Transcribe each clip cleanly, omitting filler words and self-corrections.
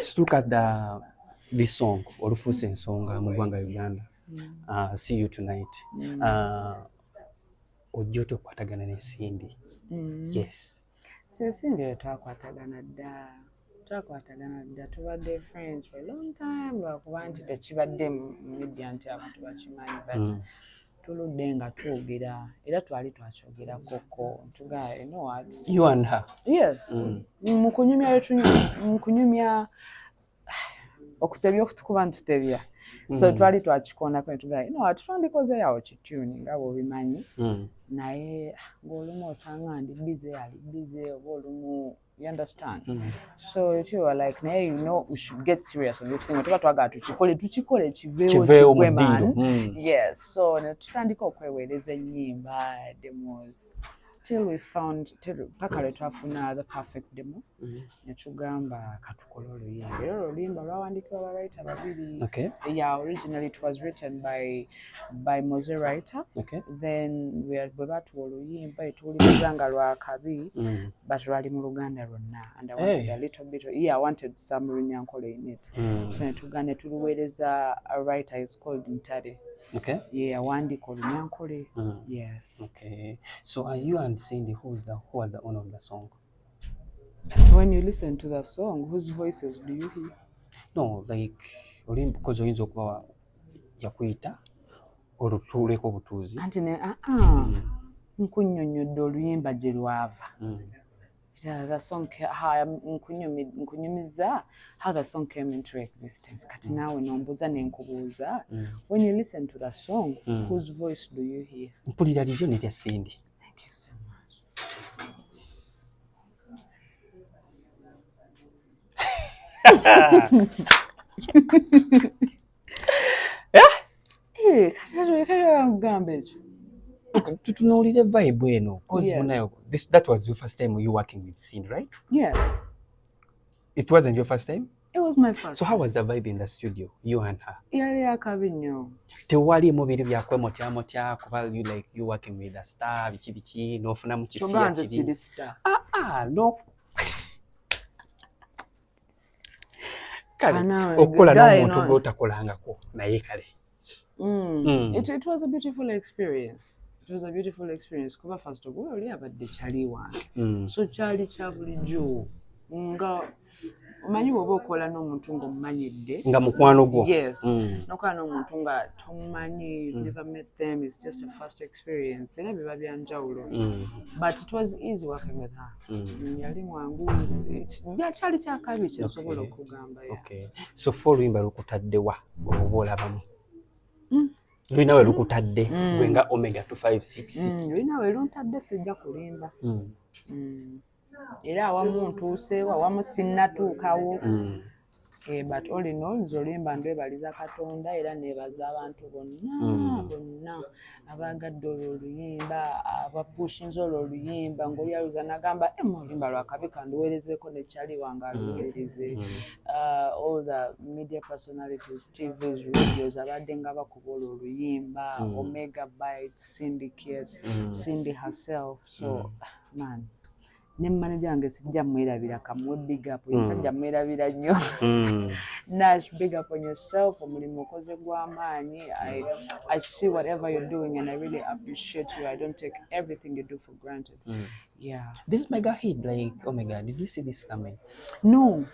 Let's look at this song, Olufuse Ensonga mu ggwanga Uganda. See you tonight. Ojja okwatagana ne Cindy. Yes. Cindy twakwatagana dda. Tubadde friends for a long time. Lwakuba nti tekibadde mu media nti abantu bakimanyi, but tuludde nga twogera era twali twakyogerako tugaa, you know what? You and her? Yes. Mu kunyumya okutebya okutukuba ntutebya. So twali twakikoonako ne tugaa, you know what, twandikozeewo kituni nga bw'obimanyi. Naye ng'olumu osanga ndi busy, ali busy, oba olumu, you understand? So you were like, naye, you know, we should get serious on this thing. Tuba twagala tukikole kiveewo kigwe man. Yes. So ne tutandika okweweereza ennyimba demos till paka lwe twafuna the perfect demo. Ne tugamba katukole oluyimba. Era oluyimba lwawandikibwa ba writer babiri. Okay. Yeah, originally it was written by Mose writer. Okay. Then bwe batuwa oluyimba etuwuliriza nga lwa kabi, but lwali mu Luganda lwonna. And I wanted a little bit, I wanted some Runyankole in it. So ne tugane tuluweereza a writer is called Ntare. Okay. Yeah, awandika Runyankole. Yes. Okay. So are you and Cindy, who was the owner of the song? When you listen to the song, whose voices do you hear? No, like, because oyinza okuba yakuyita olutuleko obutuuzi. Anti ne nkunnyonnyodde oluyimba gye lwava. The song, nkunyumiza how the song came into existence. Kati naawe nombuuza nenkubuuza. When you listen to the song, whose voice do you hear? Mpulira liryo nerya Cindy. Thank you so much. Kati ekyo. Tutunuulire vibe eno. Yes. That was your first time you working with Cindy, right? Yes. It wasn't your first time? It was my first. So how was the vibe in the studio, you and her? Yali akabi nnyo. Tewalimu biri byakwemotya kuba you working with a star biki nofunamu kifiya kiri. Tuganze si star. No. Okola n'omuntu gw'otakolangako naye kale. It was a beautiful experience. It was a beautiful experience. Kuba first of all, oli abadde kyali wange. So kyali kya bulijjo. Nga omanyi bw'oba okola n'omuntu ng'omumanyidde. Nga mukwano gwo. Yes. N'okola n'omuntu nga tomumanyi, never met them, it's just a first experience. Era biba bya njawulo. But it was easy working with her. Yali mwangu. Kyali kyakabi kye nsobola okugamba. Okay. So for oluyimba lukutaddewa oba olabamu? Lulina we lukutadde gwe nga Omega 256. Lulina we luntadde sijja kulimba. Era awamu ntuuseewo, awamu sinnatuukawo. But all in all, nze oluyimba ndwebaliza Katonda era neebaza abantu bonna abaagadde olwo oluyimba, abapushinze olwo oluyimba, ng'oli aluza n'agamba oluyimba lwakabi kanduweerezeeko ne Charlie wange aluweereze. All the media personalities, TVs, radios abadde nga bakuba olwo oluyimba, Omega Bites, Syndicates, Cindy herself. So, man. Ne manager wange sijja mwerabira kamuwe big up. Nsajja mwerabira nnyo. Nash, big up on yourself. Omulimu okoze gw'amaanyi. I see whatever you're doing and I really appreciate you. I don't take everything you do for granted. Yeah. This mega hit, like, oh my God, did you see this coming? No,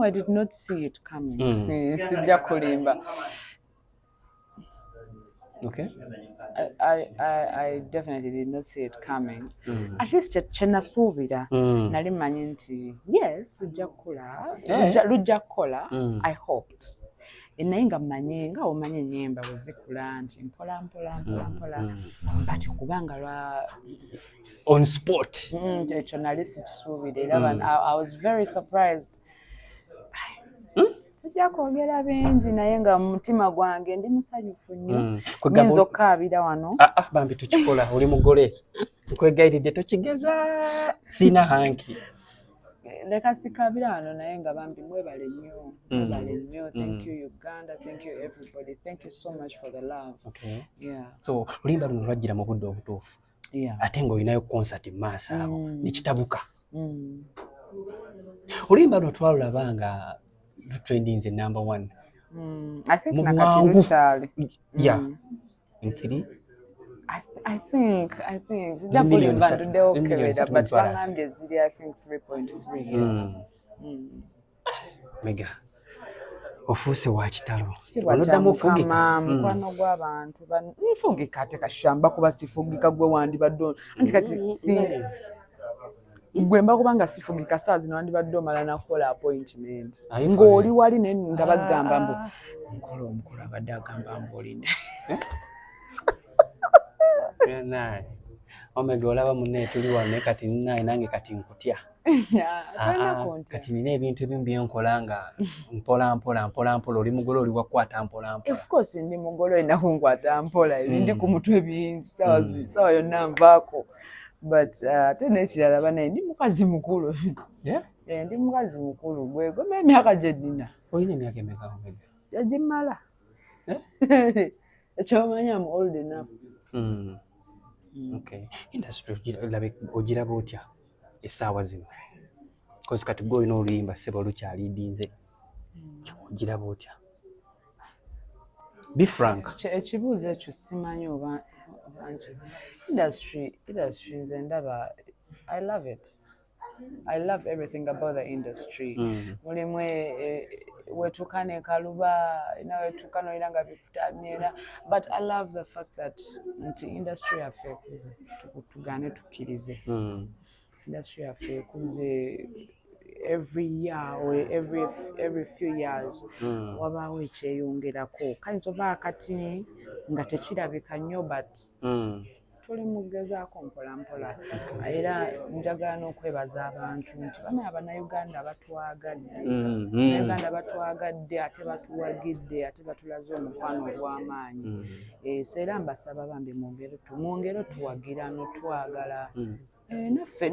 I did not see it coming. Sijja kulimba. Okay. I definitely did not see it coming. At least chenasuubira nali manyi nti yes lujja kukola. I hoped. Naye nga mmanyi nga omanyi ennyimba bwe zikula nti mpola but kubanga lwa on spot ekyo nali sikisuubira era I was very surprised. Sijja kwogera bingi naye nga mu mutima gwange ndi musanyufu nnyo. Nyinza okkaabira wano. Bambi tukikola oli mugole. Nkwegayiridde tokigeza. Sina hanki. Leka sikaabira wano naye nga bambi mwebale nnyo. Thank you Uganda. Thank you everybody. Thank you so much for the love. Okay. Yeah. So oluyimba luno lwajjira mu budde obutuufu. Yeah. Ate ng'olinayo concert maaso awo. Nekitabuka. oluyimba luno twalulaba nga trending is number 1. I think nakati lukyali. Yeah. In 3. I think Jakulimba nduddewo okukebera but bangambye ziri I think 3.3 yes. Mega. Ofuuse wa kitalo. Oluddamu ofugika. Mukwano gw'abantu. Nfugika ate kashamba kuba sifugika gwe wandibadde. Anti kati singa. Gwe mba kubanga sifugika saa zino wandibadde omala nakola appointment. Ng'oli wali ne nga bagamba mbu nkola omukulu abadde agamba mbu olinda. Naye. Omega olaba munne tuli wano kati nnaye nange kati nkutya. Kati nina ebintu ebimu byenkola nga mpola oli mugolo oli wakwata mpola. Of course ndi mugolo olina kunkwata mpola ebindi ku mutwe bingi sawa yonna nvaako. But ate n'ekirala banaye ndi mukazi mukulu. Ndi mukazi mukulu gwe goma emyaka gye nnina. Olina emyaka emeka Omega? Yagimala. Ekyomanya am old enough. Okay. Industry ogiraba otya essaawa zino? Because kati gwe olina oluyimba ssebo lukyalidinze. Ogiraba otya? Be frank. Ekibuuzo ekyo simanyi oba industry nze ndaba I love it. I love everything about the industry. Mulimu wetuuka ne kaluba wetuuka n'olina nga bikutamyera but I love the fact that nti industry yaffe ekuze tugaane tukkirize. Industry yaffe ekuze every year or every few years wabaawo ekyeyongerako kayinza oba kati nga tekirabika nnyo but tuli mu kugezaako mpolampola era njagala n'okwebaza abantu nti bana Abannayuganda batwagadde Abannayuganda batwagadde ate batuwagidde ate batulaze omukwano ogw'amaanyi so era mbasaba bambi mwongere tuwagira n'otwagala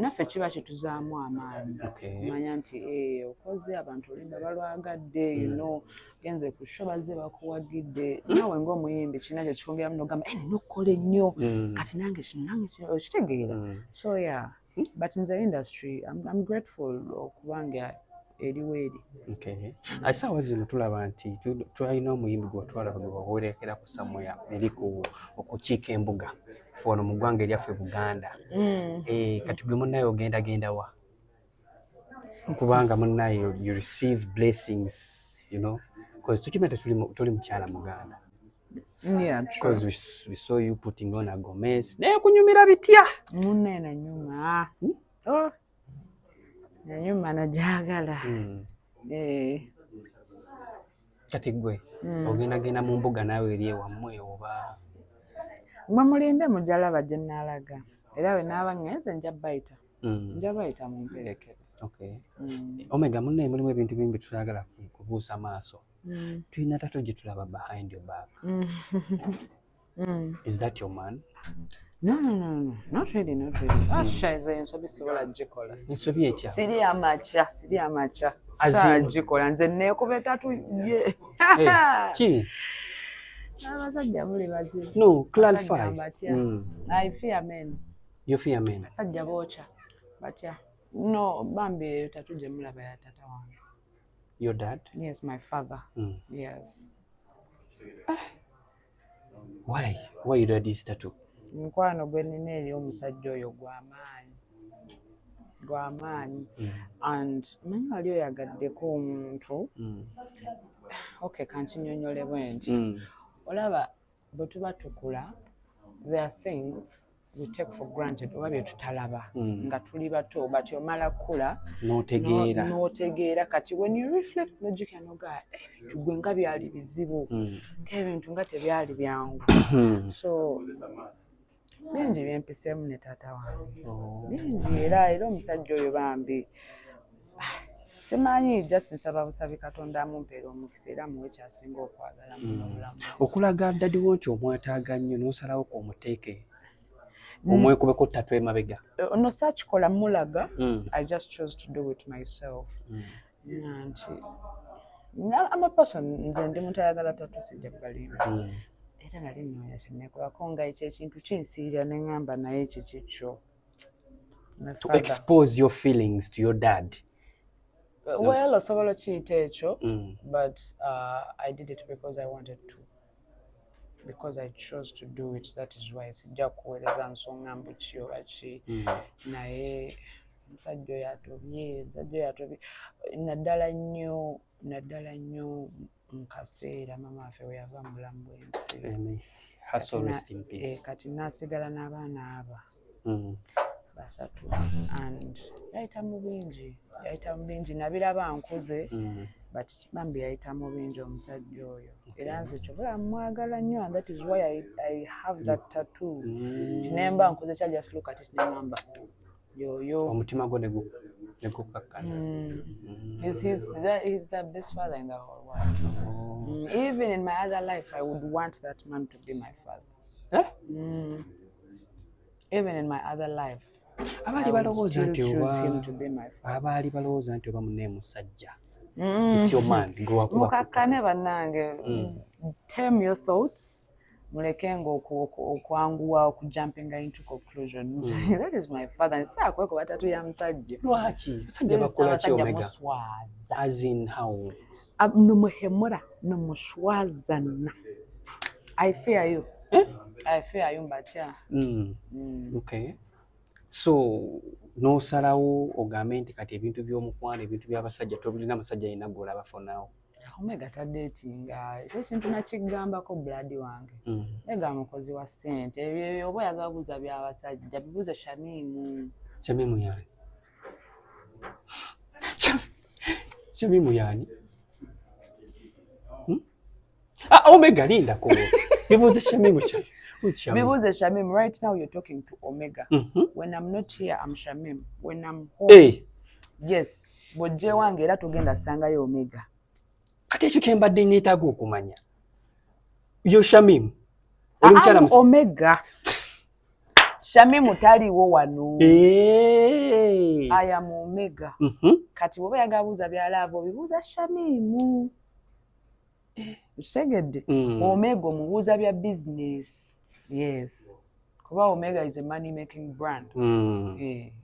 naffe kiba kituzaamu amaanyi manya nti okoze abantu olimba balwagadde genze ku show bazze bakuwagidde nawe ng'omuyimbi kina kye kikongeramu n'ogamba nina okukola ennyo kati nange okitegeera so yeah but nze industry I'm grateful okubanga eriwo eri. Essaawa zino tulaba nti tulina omuyimbi gw'otwalaba gwe wawerekera ku Samoya eri okukiika embuga ono mu ggwanga eryaffe Buganda. Kati gwe munnaye ogenda wa? Kubanga munnaye you receive blessings, you know, because tukimete tuli mukyala Muganda. Yeah, true. Because we saw you putting on a Gomez. Naye kunyumira bitya? Munne na nyuma. Na nyuma najagala. Kati gwe ogenda mu mbuga naawe eri ewammwe oba? Mwe mulinde mujalaba gye nnaalaga era we naaba ngenze nja bayita mu mperekere. Omega munnaye mulimu ebintu bingi bye tutayagala kubuusa maaso. Tulina tato gye tulaba behind your back. Is that your man? No. Not really. Nze ensobi sobola gikola. Ensobi etya? Siri amacha. Saa gikola nze neekuba etatu ye. Ki? Abasajja muli bazibu. No, clarify. I fear men. You fear men? Abasajja bookya batya. No, bambi tatu gye mulaba ya tata wange. Your dad? Yes, my father. Yes. Why you did this tattoo? Mukwano gwe nina eri omusajja oyo gw'amaanyi. And manyi wali oyagaddeko omuntu. Okay, kankinyonyole bwe nti. Olaba bwe tuba tukula, there are things we take for granted oba bye tutalaba nga tuli bato but omala kula n'otegeera kati when you reflect logically noga ebintu gwe nga byali bizibu ebintu nga tebyali byangu so bingi byempiseemu ne taata wange bingi era omusajja oyo bambi simanyi just nsaba busabi Katonda amumpeera omukisa era muwe kyasinga okwagala mu bulamu. Okulaga ddadi wo nti omwetaaga nnyo n'osalawo ko omuteeke omwekubeko ttatu emabega? No sakikola mulaga. I just chose to do it myself. I'm a person nze ndi muntu ayagala ttatu sijja kugalimba. Era nali nnoonya kyenneekolako nga ekyo ekintu kinsiirira ne ŋŋamba naye kikikyo. To expose your feelings to your dad. Well, osobola okiyita ekyo, but I did it because I wanted to. Because I chose to do it, that is why sijja kuweereza nsonga mbu ki oba ki. Naye omusajja oyo atobye, naddala nnyo mu kaseera maama waffe we yava mu bulamu bw'ensi. Kati naasigala n'abaana aba basatu, and yayita mu bingi, nabiraba nkuze, but bambi yayita mu bingi omusajja oyo, era nze kyobula mwagala nnyo, and that is why I have that tattoo. Nemba nkuze kya just look at it nemamba yo omutima gwo ne gukakkana. He's the best father in the whole world. Even in my other life I would want that man to be my father. Even in my other life abaali balowooza nti oba munne musajja. It's your man. Mukakkane bannange, tame your thoughts, muleke okwanguwa okujumpinga into conclusions. That is my father. Nsakweko batatu ya musajja. Lwaki? Musajja bakola ki Omega? As in how? Numuhemura, numushwazana. I fear you. I fear you, Mbacha. Okay. So, no salawo ogambe nti kati ebintu by'omukwano, ebintu by'abasajja tobulina amusajja yina gw'olaba for now. Omega tadetinga. Ekyo kintu nakigambako blood wange. Ega mukozi wa ssente. Ebyo oba oyagala kubuuza by'abasajja, bibuuze Shamimu. Shamimu yani? Shamimu yani? Omega lindako. Bibuuze Shamimu. Bibuuze Shamim. Right now you're talking to Omega. When I'm not here, I'm Shamim. When I'm home, yes, bojje wange era tugenda sangayo Omega. Kati ekyo kyembadde nneetaaga okumanya. Yo Shamim. I'm Omega. Shamim taliwo wano. I am Omega. Kati bw'oba oyagala buuza byalaavo bibuuza Shamimu. Ukitegedde? Omega omubuuza bya business. Yes. Kuba Omega is a money making brand.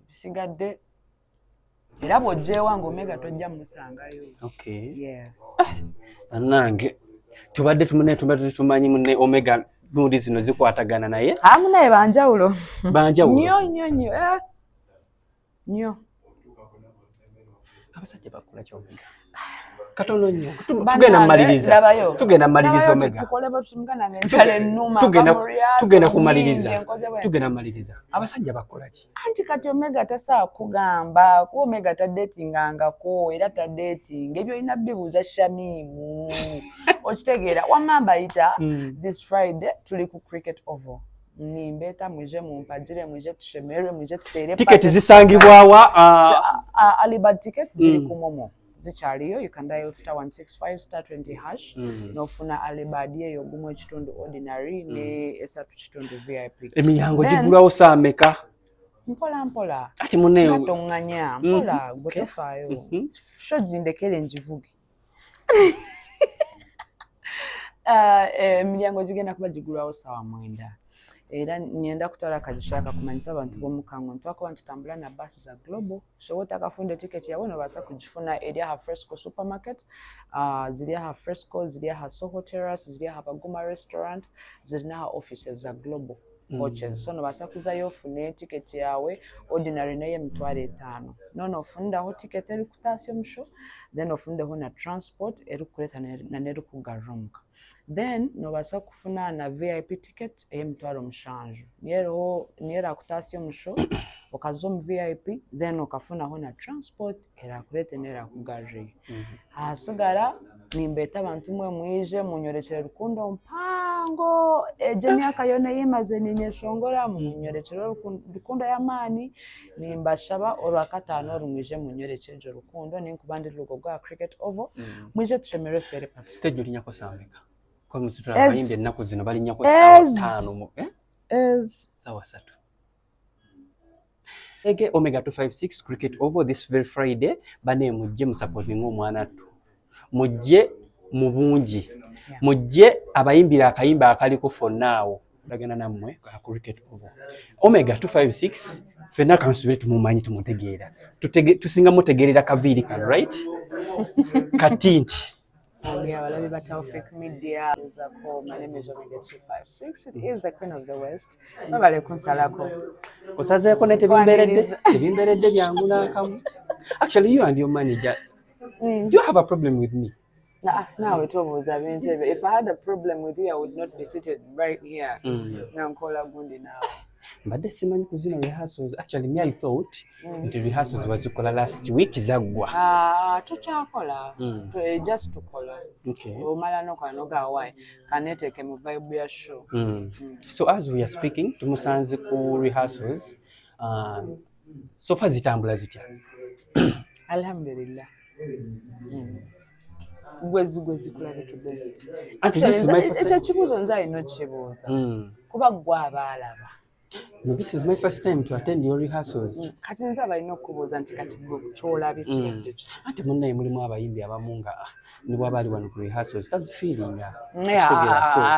Bisigadde. Era bw'ojja ewange Omega tojja musangayo. Okay. Yes. Annange tubadde tumanyi munne Omega gundi zino zikwatagana naye. Munaye banjawulo. Banjawulo. Nnyo. Abasajja bakola ki Omega? Katono nnyo. Tugenda mmaliriza Omega. Tugenda mmaliriza. Abasajja bakola ki? Anti kati Omega tasaa kugamba ko Omega tadetingangako era tadetinga ebyo olina bibuuza Shamimu. Okitegeera wamamba ayita this Friday tuli ku cricket oval. Nimbeta mwije mumpagire mwije tushemerwe mwije tutere ticket zisangibwa wa Alibad tickets ziri ku Momo. Zichaliyo, you can dial *165 *20# nofuna Alibad yeyo gumu ekitundu ordinary ne esatu kitundu VIP. Eminyango gigulawo saameka. Mpola. Ati munne katonganya mpola gotofaayo. Shoji ndekele njivuge. Eminyango gigenda kuba gigulawo sawa 9. Era nyenda kutwala akajishaka kumanyisa abantu b'omukango ntwako ntutambula na basi za Global. So wotakafunda ticket yawe nobasa kugifuna eri ha Fresco supermarket, ziri ha Fresco, ziri ha Soho Terrace, ziri ha Baguma restaurant, ziri na offices za Global coaches. So nobasa kuzayo ofune ticket yawe ordinary naye $5. Nono ofundaho ticket eri kutasyo musho, then ofundeho na transport eri kuleta na neru kugarunga. Then nobasa kufuna na VIP ticket $7. Niera kutasyo musho okazo mu VIP, then okafuna ho na transport era kulete nera kugarri. Asigara nimbeta abantu mwe mwije munyorekere rukundo mpango emyaka yona yimaze ninyeshongora munyorekere rukundo y'amani nimbashaba olwakatano rumwije munyorekere rukundo ninkubandi lugo gwa cricket oval mwije tushemere tere party stage ulinyako sameka kwa msitura bayimbe nako zino balinyako sawa 5 sawa 3 Ege Omega 256 cricket oval this very Friday bane mujje musupporting omwana tu mujje mubungi mujje abayimbira akayimba akaliko for now bagenda namwe ka cricket oval Omega 256 Fena kansubire tumumanyi tumutegeera. Tusinga mutegeerera kaviiri kano, right? Katinti. Yeah, well, everybody Taufik Media. My name is Ayogedde 256. It is the Queen of the West. Babale kunsalako. Osazeeko ne tebimberedde byangu n'akamu. Actually, you and your manager, do you have a problem with me? Now it was if I had a problem with you, I would not be seated right here. Nankola gundi now. But this man kuzina rehearsals. Actually, me, I thought the rehearsals was last week. Zagwa. Tuchakola. Just to kola. Okay. Umala no kanoga why? Kanete ke mu vibe ya show. So as we are speaking, tumusanze ku rehearsals. So far zitambula zitya. Alhamdulillah. Gwezi kulabikidde ziti. This is my first time. Ekibuzo nze alina kibuuza. Kuba gwe abalaba. No, this is my first time to attend your rehearsals. Kati nze abalina okubuuza nti kati gwe kyolabye kibadde. Ate munnaye mulimu abayimbi abamu nga nibo abali wano ku rehearsals. That's feeling.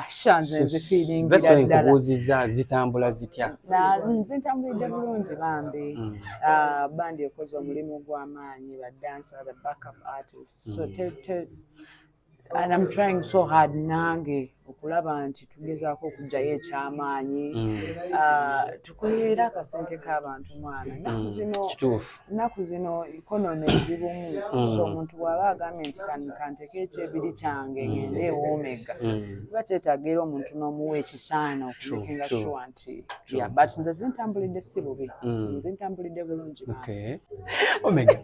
Shanze feeling. That's why nkubuuzizza zitambula zitya. Zitambulidde bulungi bambi. Bandi ekoze omulimu gw'amaanyi, ba dancer, the backup artists. So and I'm trying so hard nange okulaba nti tugezaako okugyayo ekyamaanyi tukolera akasente k'abantu mwana nnaku zino economy ezibumu so omuntu bw'aba agambye nti kanteke ekyebiri kyange ngende ewomega kiba kyetaaga era omuntu n'omuwa ekisaana okumekinga sure nti but nze zintambulidde si bubi zintambulidde bulungi Omega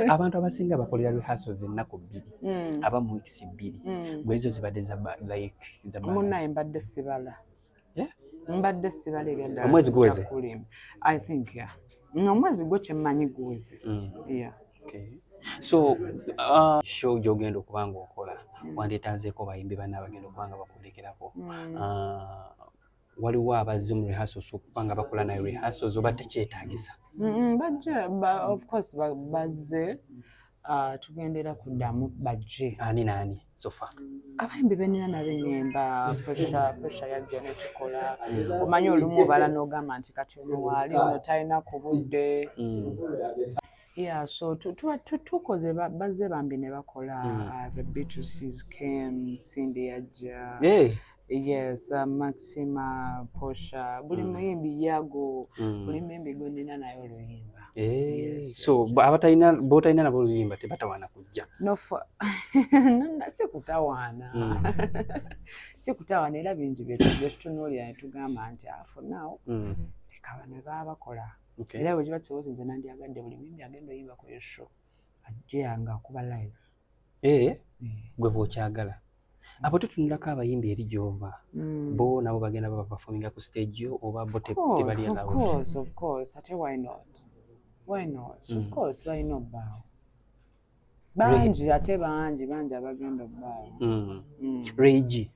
abantu abasinga bakolera rehearsals ennaku bbiri abamu weeks bbiri bwezo zibadde like munnaye mbadde sibala mbadde sibala egenda omwezi guweze I think omwezi gwo kyemmanyi guweze so show gy'ogenda okubanga okola wandeetanzeeko bayimbi banna abagenda okubanga bakulekerako waliwo abazze mu rehearsals okubanga bakola nayo rehearsals oba tekyetaagisa bajje of course bazze tugendera kuddamu bajje ani so far abayimbi benina nabenyemba pressure ya Jyalina tukola omanyi olumu bala n'ogamba nti kati ono waali ono talina ku budde so tukoze bazze bambi ne bakola the Beatrices came Cindy yajja yes Maxima Posha buli muyimbi yago buli muyimbi gondina naye oluyimba so botalina nabo oluyimba tebatawaana kujja sikutawaana era bingi byetutunuulira ne tugamba nti for now leka bano baba bakola era bwe kiba kisoboze nze nandyagadde buli muyimbi agenda oyimba ku esho ajje nga akuba live gwe bw'okyagala abo tutunulako abayimbi eri gy'ova bo nabo bagenda baba performinga ku stage yo oba bo tebali allowed of course ate why not of course balina obbaawo bangi ate bangi abagenda obbaawo Regi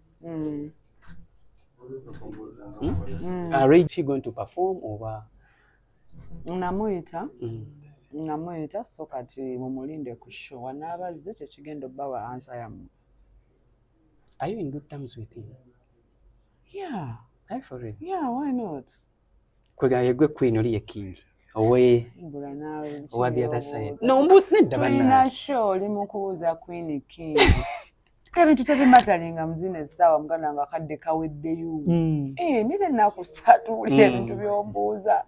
Regi going to perform over namuyita so kati mumulinde ku show wanaabazze kyekigenda obbaawa answer yamu. Are you in good terms with him? Yeah. Are you for real? Yeah, why not? Kwega yegwe queen oli ye king. Owe. Mbula nawe. Over the other side. No, mbut nedda bana. Queen show limu kubuza queen king. Ebintu tebimatalinga muzine sawa muganda nga kadde kaweddeyo. Nile nakusatulira ebintu byombuuza.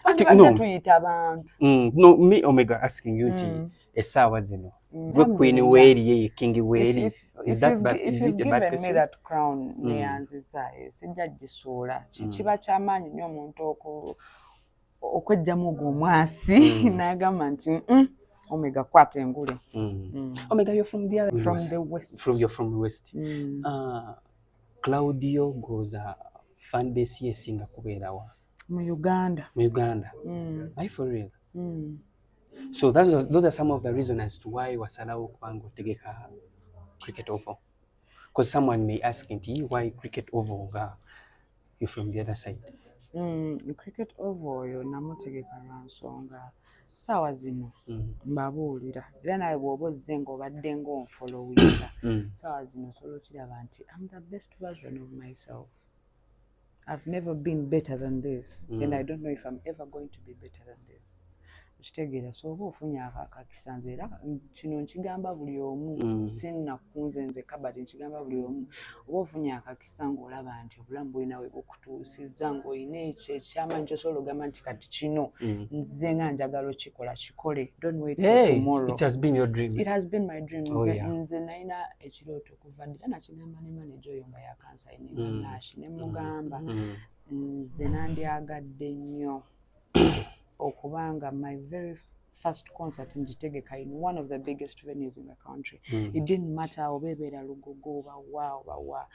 Ati no. Tuyita abantu. No, me Omega asking you to esawa zino. Gwe queen weri ye king weri. Is that bad? Is it a bad question? Given me that crown neyanziza sijja gisuula. Kiba kyamaanyi nnyo omuntu okwejjamu ogw'omwasi n'agamba nti Omega kwata engule. Omega, you're from the other west. You're from the west. Claudio goes fan base yesinga kubeera wa mu Uganda. Are you for real? So those are some of the reasons as to why wasalawo kubanga otegeka cricket oval. Because someone may ask why cricket oval you're from the other side. Cricket oval yo namutegeka lwa nsonga sawa zino mbabuulira era nawe bw'oba ozze ng'obadde ng'onfolowinga sawa zino osobola okiraba nti I'm the best version of myself. I've never been better than this, and I don't know if I'm ever going to be better than this. Kitegeera so oba ofunye akakisa nze era kino nkigamba buli omu sinnakunze nze kabati nkigamba buli omu oba ofunye akakisa ng'olaba nti obulamu bwolina we bukutuusizza ng'olina ekyamaanyi kyosobola ogamba nti kati kino nze nga njagala okikola kikole. Don't wait for tomorrow. It has been your dream. It has been my dream. Nze nalina ekirooto okuva dda nakigamba ne manager oyo nga yakansayininga Nash ne mugamba nze nandyagadde nnyo okubanga my very first concert ngitegeka in one of the biggest venues in the country. It didn't matter obebeera Lugogo oba wa.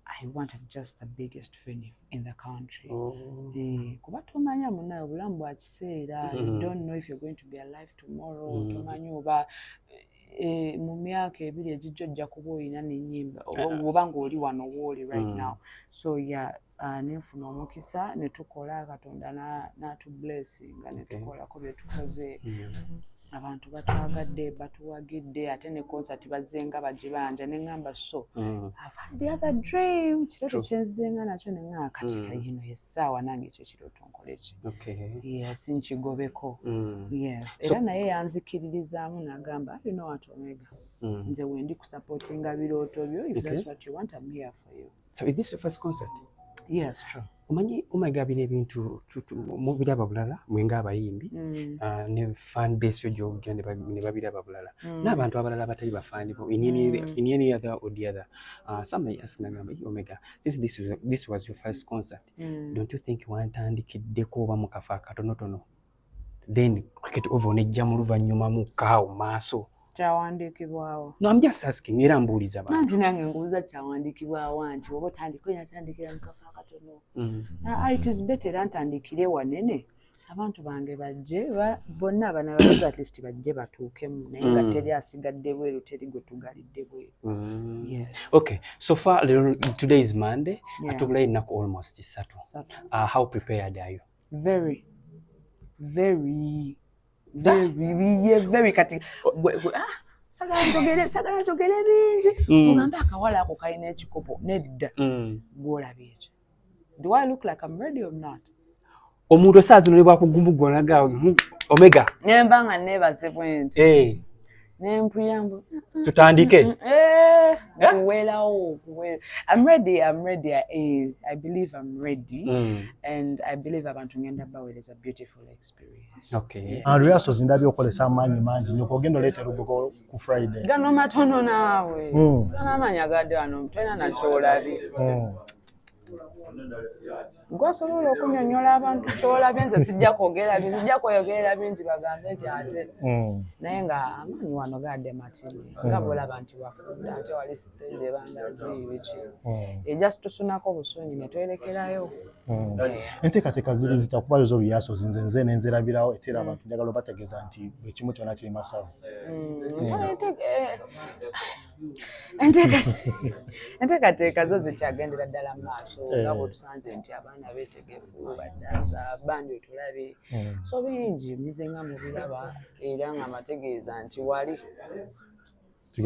I wanted just the biggest venue in the country. Kuba tomanya munaye obulamu bwa kiseera. You don't know if you're going to be alive tomorrow. Tomanya oba mu myaka ebiri egijja ojja kuba olina n'ennyimba oba ng'oli wano wooli right now. So yeah, nenfuna omukisa ne tukola Katonda n'atublessinga ne tukolako bye tukoze. Abantu batwagadde batuwagidde ate ne concert bazzenga bagibanja ne ngamba so I've had the other dream kirooto kyenzenga nakyo ne ngamba kati kayino essaawa nange ekyo kirooto nkole ki. Yes, nkigobeko. Yes, era naye yanzikiririzaamu n'agamba you know what Omega, nze wendi kusupportinga birooto byo, if that's what you want I'm here for you. So is this your first concert? Yes, true. Omanyi Omega bino ebintu mu biraba bulala mwenga abayimbi ne fan base yo ne babiraba bulala n'abantu abalala batali bafani bo in any other or the other. Somebody asked Omega, since this was your first concert, don't you think wantandikiddeko oba mu kafa katonotono then cricket over nejja mu luvannyuma mu kaawo maaso kyawandikibwawo? No, I'm just asking era mbuuliza abantu. Nanti nange nguuza kyawandikibwawo anti oba otandika atandikira mu kafa katono. It is better antandikire wanene abantu bange bajje bonna abanabaza at least bajje batuukemu naye nga teri asigadde bweru teri gwe tugalidde bweru. Yes. Okay, so far today is Monday. Atubula ennaku almost 3. How prepared are you? Very kati sagala njogere bingi ugamba akawala ako kalina ekikopo nedda gwolaba ekyo. Do I look like I'm ready or not? Omuntu osaazi nolebwa kugumugolaga Omega nembanga nebaze bwenti nempuyambu tutandike kuwelawo. I'm ready. I believe I'm ready. And I believe abantu ngenda baweereza a beautiful experience. Okay. Rehearsals zindabi okolesa amaanyi mangi nyokogenda oleeta Lugogo ku Friday. Gano matono naawe. Gano amaanyi agadde wano tolina nakyolabi. Gwasobola okunyonyola abantu kyolabye nze sijja kwogera bingi bagambe nti ate naye nga amaanyi wano gadde matini nga bwolaba nti wafunda ate wali sitende bandazi biki just tusunako busunyi ne twerekerayo. Enteekateeka ziri zitakubayo z'oluyasozi nze nenzerabirawo etera abantu njagala bategeeza nti buli kimu kyonna kiri masavu. Enteekateeka zo zikyagendera ddala mu maaso nga bwetusanze nti abaana beetegefu baddansa bandi otulabe so bingi muze nga mubiraba era nga mategeeza nti wali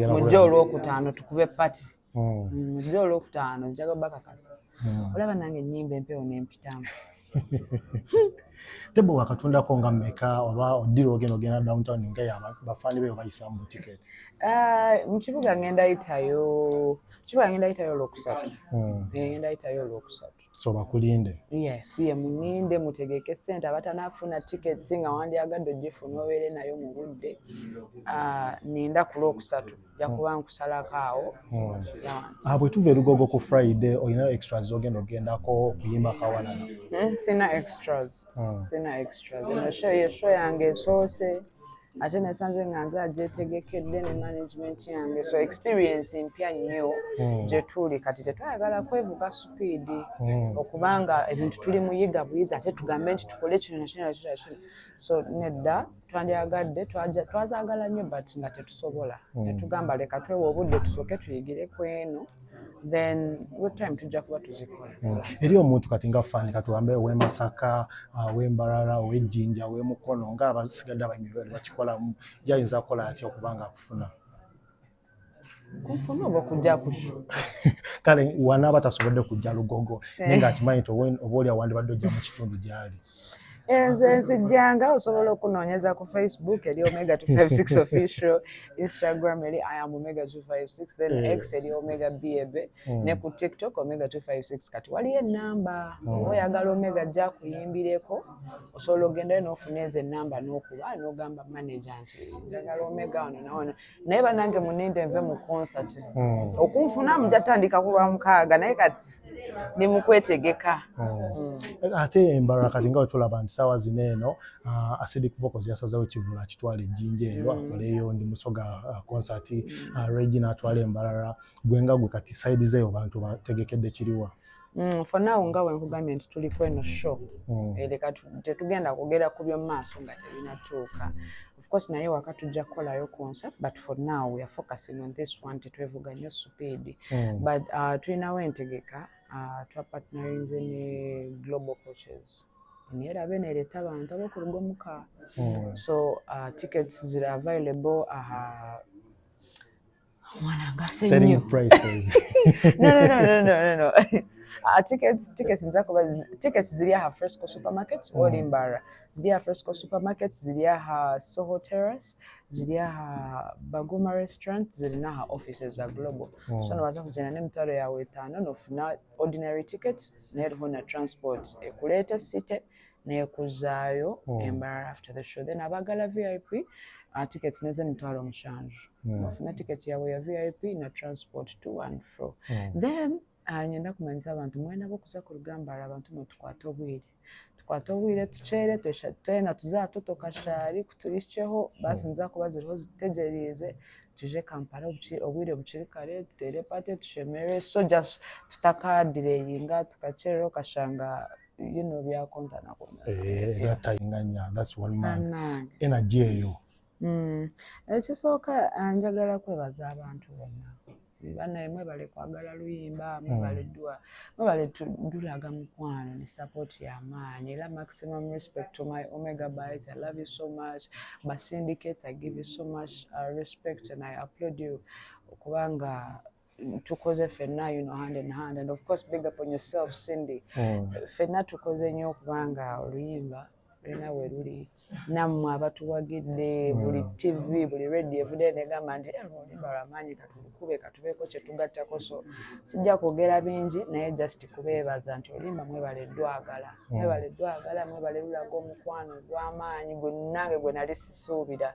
mujja olwokutaano tukube pati mujja olwokutaano njaga bakakasa olaba nange ennyimba empewo n'empitamu. Tebo wakatundako nga mmeka oba oddira ogenda downtown nga bafaani be bayisa mu ticket? Mu kibuga ngenda yitayo olwokusatu. Ngenda yitayo olwokusatu. So bakulinde? Yes, ye muninde mutegeke ssente abatanafuna tickets nga wandyagadde ogifuna obeere nayo mu budde. Ninda ku lwokusatu ja kuba nkusalako awo. Bwe tuva e Lugogo ku Friday olina extras ogendako okuyimba kawalana? Sina extras. Eno show yange esoose ate nesanze nga nze agyetegekedde ne management yange so experience mpya nnyo gye tuli kati tetwayagala kwevuga speed okubanga ebintu tuli muyiga buyizi ate tugambe nti tukole kino nakino so nedda twandyagadde twazaagala nnyo but nga tetusobola netugamba leka twewa obudde tusooke tuyigire ku eno then with time tujja kuba tuzikola. Eri omuntu kati nga fani katuwambe ow'e Masaka, ow'e Mbarara, ow'e Jjinja, ow'e Mukono nga abasigadde abayimbi bakikola yayinza kukola atya okubanga akufuna? kunfuna oba okujja kusho kale wanaba tasobodde kujja Lugogo nenga akimanyi nti oba oli awandibadde ojja mu kitundu gyali. Nzijjanga osobola okunoonyeza ku Facebook eri Omega 256 official, Instagram eri I am Omega 256, then X eri Omega Biebe, ne ku TikTok Omega 256. Kati waliyo ennamba oyagala Omega ajja kuyimbireko osobola ogendayo n'ofuna ezo ennamba n'okuba n'ogamba manager nti njagala Omega ono nawono naye banange muninde nve mu concert okunfuna mujatandika ku Lwamukaaga naye kati ndi mu kwetegeka. Ate embalala kati nga tulaba nti ssaawa zino eno Acidic Vocals yasazeewo ekivulu akitwala ejjinja eyo akoleyo ndi Musoga concert, Regina atwala embalala, gwenga gwe kati side zeeyo bantu bategekedde kiriwa? For now nga wenkugambye nti tuli kweno show leka tetugenda kugera ku byomaaso nga tebinatuuka. Of course naye waka tujja kukolayo concert, but for now we are focusing on this one, tetwevuga nnyo speed, but tulinawo entegeka twapartnerinze ne Global Coaches niera benereeta abantu ab'okuluga omuka, so tickets ziri available selling prices. No. Tickets ziri aha Fresco Supermarket, Wodimbara. Ziri aha Fresco Supermarket, ziri aha Soho Terrace, ziri aha Baguma Restaurant, ziri n'aha offices za Global. So nobaza kugenda n'emitwalo yawe 5 n'ofuna ordinary ticket n'eriho na transport ekuleeta site n'ekuzaayo embalala after the show. Then abagala VIP tickets neze mitwalo 7. Ofuna ticket yawe ya VIP na transport to and fro. Then nyenda kumanyiza abantu mwena bokuza ku Lugambala abantu mutukwata obwire tukyere twena tuzatoto kashari kuturisheho basi nza kuba ziriho zitegereze tuje Kampala obwire bukiri kare tutere pate tushemere, so just tutakadileyinga tukakyerero kashanga bya kontana gatayinganya. That's one man energy eyo. Ekisooka njagala kwebaza abantu bonna bana mwebale kwagala luyimba, mwebale tudulaga mukwano ne support y'amaanyi era maximum respect to my Omega Bites. I love you so much. Ba syndicates, I give you so much respect and I applaud you kubanga tukoze fenna hand in hand, and of course big up on yourself Cindy. Fenna tukoze nnyo okubanga oluyimba lulina we luli nammwe abatuwagidde buli TV buli radio everyday negamba nti oluyimba lw'amaanyi katulukube katubeeko kye tugattako, so sijja kwogera bingi naye just kubeebaza nti oluyimba mwebale ddwagala mwebale lulaga omukwano gw'amaanyi gwe nange gwe nali sisuubira.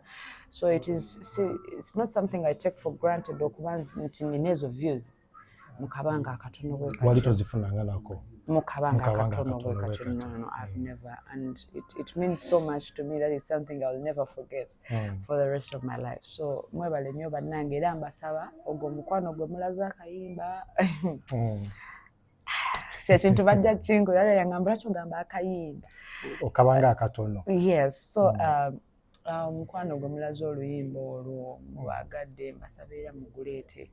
So it's not something I take for granted okuba nti nina ezo views mukabanga akatono bwe kati wali tozifunanga nako mukabanga akatono bwe kati. No, I've never, and it means so much to me. That is something I'll never forget for the rest of my life. So mwebale nnyo bannange era mbasaba ogwo mukwano gwe mulaza akayimba kintu bajja kingo yale yangamba lwaki ogamba akayimba okabanga akatono. Yes, so mukwano gwe mulaza oluyimba olwo mwagadde mbasabeera muguleete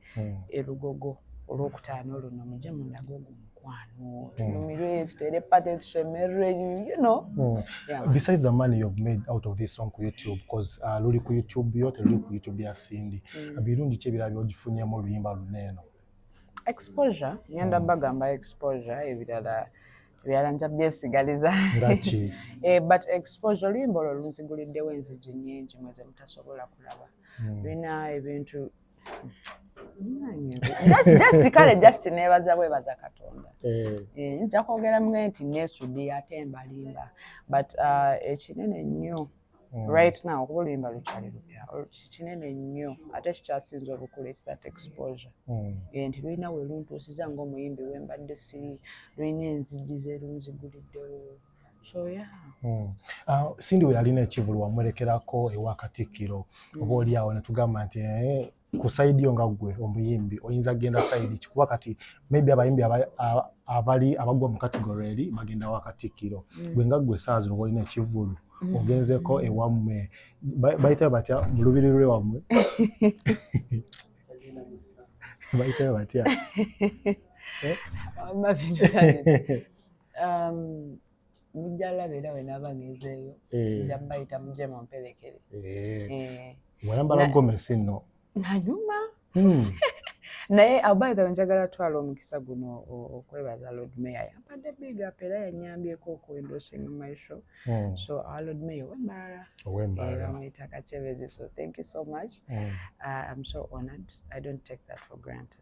Lugogo olwokutaano luno mujje mundaga ogwo mukwano tunumirwe tutere pate tushemerere Besides the money you've made out of this song ku YouTube, because luli ku YouTube yote luli ku YouTube ya Cindy, birundi ki ebirala byogifunyemu oluyimba luneeno? Exposure, nyenda bagamba exposure, ebirala nja byesigaliza but exposure oluyimba olwo lunziguliddewo enzigi nnyingi mweze mutasobola kulaba. Lulina ebintu just nebaza bwebaza Katonda. Nja kwogera mwe nti nesudi ate mbalimba, but ekinene nnyo right now okuba oluyimba lukyali lupya kinene nnyo ate kikyasinza obukulu, it's that exposure. Nti lulina we luntuusiza ng'omuyimbi wembadde siri, lulina enzigi zerunziguliddewo. So yeah. Cindy we yalina ekivulu wamwerekerako ewa Katikkiro oba oli awo ne tugamba nti ku side yo nga gwe omuyimbi oyinza genda side kikuba kati maybe abayimbi abali abagwa mu category eri bagenda wa Katikkiro, gwe nga gwe saa zino olina ekivulu ogenzeko ewammwe bayita batya mu lubiri lw'ewammwe bayita batya Mujjalabira we nabangezeeyo nja bayita muje mumperekere. Wayambala gomesi nno nanyuma naye by the way njagala twala omukisa guno okwebaza Lord Mayor yampadde big up era yannyambyeko okuendorsing my show. So our Lord Mayor owembalala bamuyita Kachebezi, so thank you so much. I'm so honored. I don't take that for granted.